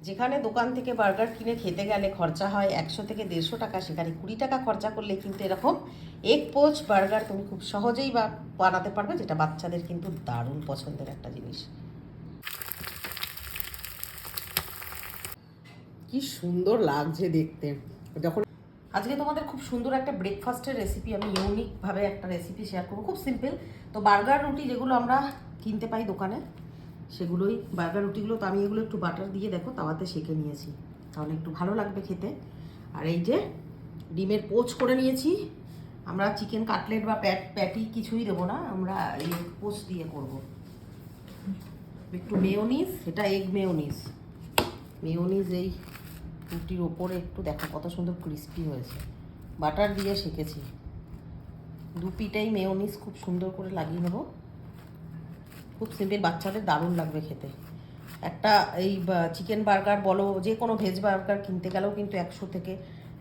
যেখানে দোকান থেকে বার্গার কিনে খেতে গেলে খরচা হয় 100 থেকে 150 টাকা, সেখানে 20 টাকা খরচা করলে কিন্তু এরকম এগ পোচ বার্গার তুমি খুব সহজেই বানাতে পারবে, যেটা বাচ্চাদের কিন্তু দারুণ পছন্দের একটা জিনিস। কি সুন্দর লাগছে দেখতে। যখন আজকে তোমাদের খুব সুন্দর একটা ব্রেকফাস্টের রেসিপি, আমি ইউনিকভাবে একটা রেসিপি শেয়ার করবো, খুব সিম্পল। তো বার্গার রুটি যেগুলো আমরা কিনতে পাই দোকানে, সেগুলোই বার্গার রুটিগুলো তো আমি এগুলো একটু বাটার দিয়ে দেখো তাওয়াতে সেঁকে নিয়েছি, তাহলে একটু ভালো লাগবে খেতে। আর এই যে ডিমের পোচ করে নিয়েছি, আমরা চিকেন কাটলেট বা প্যাটি কিছুই দেবো না, আমরা এই পোচ দিয়ে করব। একটু মেয়োনিজ, এটা এগ মেয়োনিজ, মেয়োনিজ এই রুটির ওপরে একটু দেখো কত সুন্দর ক্রিস্পি হয়েছে, বাটার দিয়ে সেঁকেছি। দু পিটাই মেয়োনিজ খুব সুন্দর করে লাগিয়ে নেবো, খুব সিম্পল, বাচ্চাদের দারুণ লাগবে খেতে। একটা এই চিকেন বার্গার বলো, যে কোনো ভেজ বার্গার কিনতে গেলেও কিন্তু 100 থেকে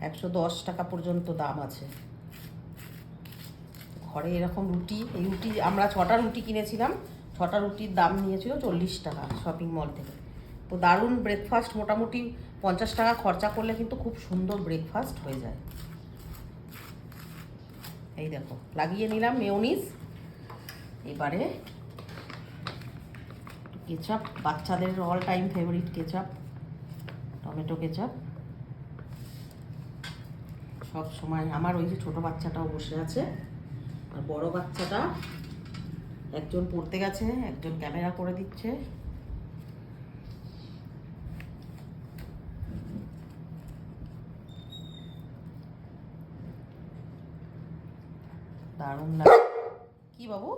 110 টাকা পর্যন্ত দাম আছে। ঘরে এরকম রুটি, এই রুটি আমরা 6টা রুটি কিনেছিলাম, 6টা রুটির দাম নিয়েছিল 40 টাকা শপিং মল থেকে। তো দারুণ ব্রেকফাস্ট, মোটামুটি 50 টাকা খরচা করলে কিন্তু খুব সুন্দর ব্রেকফাস্ট হয়ে যায়। এই দেখো লাগিয়ে নিলাম মেয়োনিজ। এবারে কেচাপ, বাচ্চাদের all time favourite ketchup, tomato ketchup. সব সময় আমার ওই যে ছোটো বাচ্চাটাও বসে আছে, আর বড় বাচ্চাটা একজন পড়তে গেছে, একজন ক্যামেরা করে দিচ্ছে। দারুণ লাগে কি বাবু,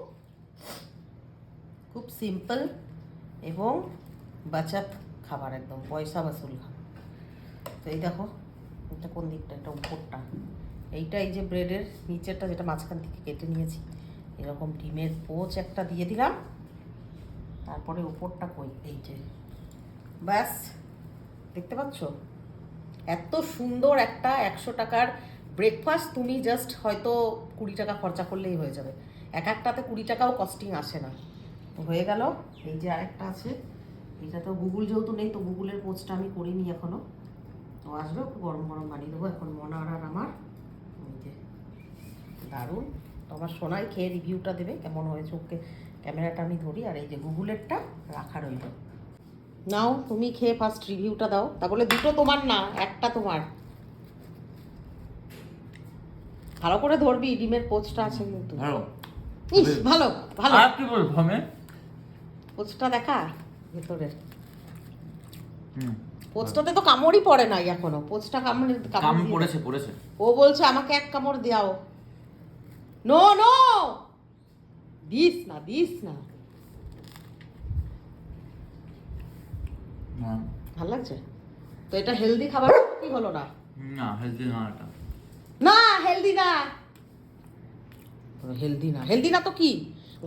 খুব সিম্পল এবং বাচাত খাবার, একদম পয়সা বাসুল খাবার। তো এই দেখো এটা কোন দিকটা, এটা উপরটা, এইটা এই যে ব্রেডের নিচেরটা যেটা মাঝখান থেকে কেটে নিয়েছি, এরকম ডিমের পোচ একটা দিয়ে দিলাম, তারপরে উপরটা কই, এই যে ব্যাস, দেখতে পাচ্ছ এত সুন্দর একটা 100 টাকার ব্রেকফাস্ট। তুমি জাস্ট হয়তো 20 টাকা খরচা করলেই হয়ে যাবে, এক একটাতে 20 টাকাও কস্টিং আসে না। তো হয়ে গেল। এই যে আরেকটা আছে, এটা তো গুগল যেহেতু নেই, তো গুগলের পোস্টটা আমি করিনি এখনো, তো আসবে, গরম গরম বানিয়ে দেবো এখন মনার আর আমার। এই যে দারুণ, তো আমার সোনাই খেয়ে রিভিউটা দেবে কেমন হয়েছে, ওকে ক্যামেরাটা আমি ধরি, আর এই যে গুগলেরটা রাখা রইল। নাও তুমি খেয়ে ফার্স্ট রিভিউটা দাও, তা বলে দুটো তোমার না, একটা তোমার। ভালো করে ধরবি, ডিমের পোচটা আছে কিন্তু। ইস ভালো ভালো, আর কি বলবো আমি, পোচটা দেখা ভেতরের। পোচটাতে তো কামড়ই পড়ে নাই এখনো, পোচটা কামড় পড়েছে পড়েছে। ও বলছে আমাকে এক কামড় দাও। নো নো, দিস না দিস না। ভালো লাগছে তো, এটা হেলদি খাবার কি হলো না? না হেলদি না, এটা না হেলদি না, হেলদি না, হেলদি না তো কি?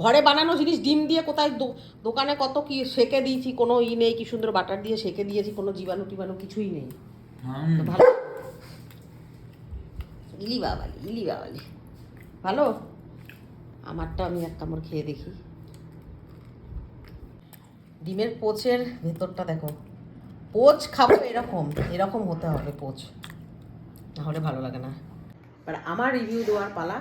ঘরে বানানো জিনিস, ডিম দিয়ে কোথায় দোকানে কত কি সেকে দিয়েছি, কোনো নেই, কি সুন্দর বাটার দিয়ে সেকে দিয়েছি, কোনো জীবাণু টিবাণু কিছুই নেই। ভালো, ইলি বাবালি ইলি বাবালি, ভালো। আমারটা আমি এক কামড় খেয়ে দেখি। ডিমের পোচের ভেতরটা দেখো, পোচ খাবো এরকম এরকম হতে হবে পোচ, নাহলে ভালো লাগে না। এবার আমার রিভিউ দেওয়ার পালা।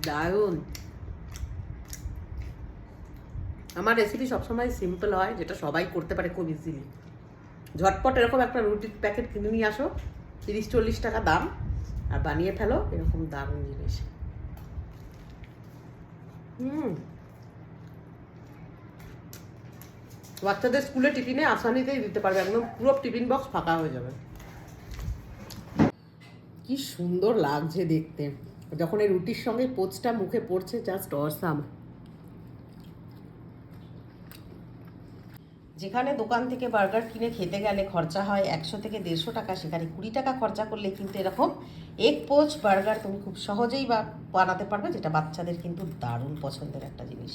দারুণ। আমার রেসিপি সবসময় সিম্পল হয়, যেটা সবাই করতে পারে খুব ইজিলি। ঝটপট এরকম একটা রুটির প্যাকেট কিনে নিয়ে আসো, 30-40 টাকা দাম, আর বানিয়ে ফেলো এরকম দারুণ জিনিস। বাচ্চাদের স্কুলে টিফিনে আসানিতেই দিতে পারবে, একদম পুরো টিফিন বক্স ফাঁকা হয়ে যাবে। কি সুন্দর লাগছে দেখতে, যখন এই রুটির সঙ্গে পোচটা মুখে পড়ছে, জাস্ট অসাম। যেখানে দোকান থেকে বার্গার কিনে খেতে গেলে খরচা হয় 100 থেকে 150 টাকা, সেখানে 20 টাকা খরচা করলে কিন্তু এরকম এগ পোচ বার্গার তুমি খুব সহজেই বানাতে পারবে, যেটা বাচ্চাদের কিন্তু দারুণ পছন্দের একটা জিনিস।